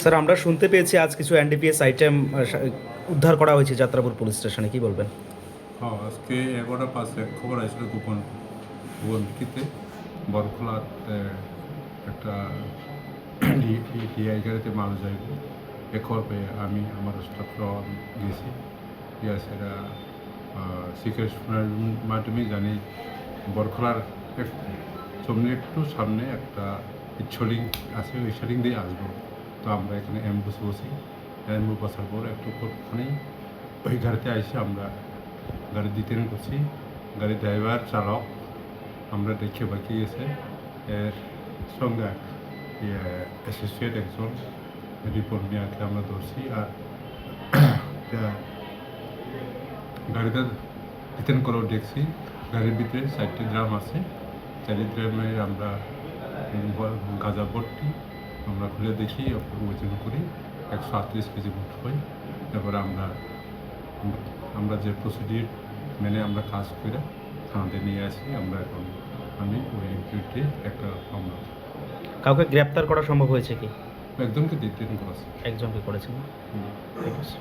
Sir আমরা শুনতে পেয়েছি আজ কিছু এনডিপিএস আইটেম উদ্ধার করা হয়েছে যাত্রাপুর পুলিশ স্টেশনে, কি বলবেন? হ্যাঁ, আজকে 11টা 5 খবর আসছিল গোপন গোপন ভিত্তিতে বরখলার একটা ডিআই গাড়িতে মাল যাইব এ খবর পেয়ে আমি আমার স্টাফ গেছি। সেটা সিক্রেট মাধ্যমে জানি বরখলার সামনে একটু সামনে একটা ইচ্ছলিং আছে, ওই ইচ্ছলিং দিয়ে আসবো। তো আমরা এখানে অ্যাম্বুস বসি, অ্যাম্বুস বসার পর একটু ওখানেই ওই গাড়িতে আইসে আমরা গাড়ি ডিটেন করছি। গাড়ির ড্রাইভার চালক আমরা দেখে বাকি গেছে, এর সঙ্গে অ্যাসোসিয়েট একজন রিপোর্ট মিয়াকে আমরা ধরছি। আর গাড়িটা ডিটেন করেও দেখছি, গাড়ির ভিতরে 4টি ড্রাম আছে। 4টি ড্রামে আমরা গাঁজা ভর্তি আমরা খুলে দেখি, ওজন করি 138 কেজি ভোট হয়। তারপরে আমরা যে প্রসিডিউর মেনে আমরা কাজ করে থানাতে নিয়ে আসি। আমরা এখন আমি ওই এনকিউটি একটা মামলা। কাউকে গ্রেপ্তার করা সম্ভব হয়েছে কি? একজনকে ডিটেন করা আছে। একজনকে করেছেন? ঠিক আছে।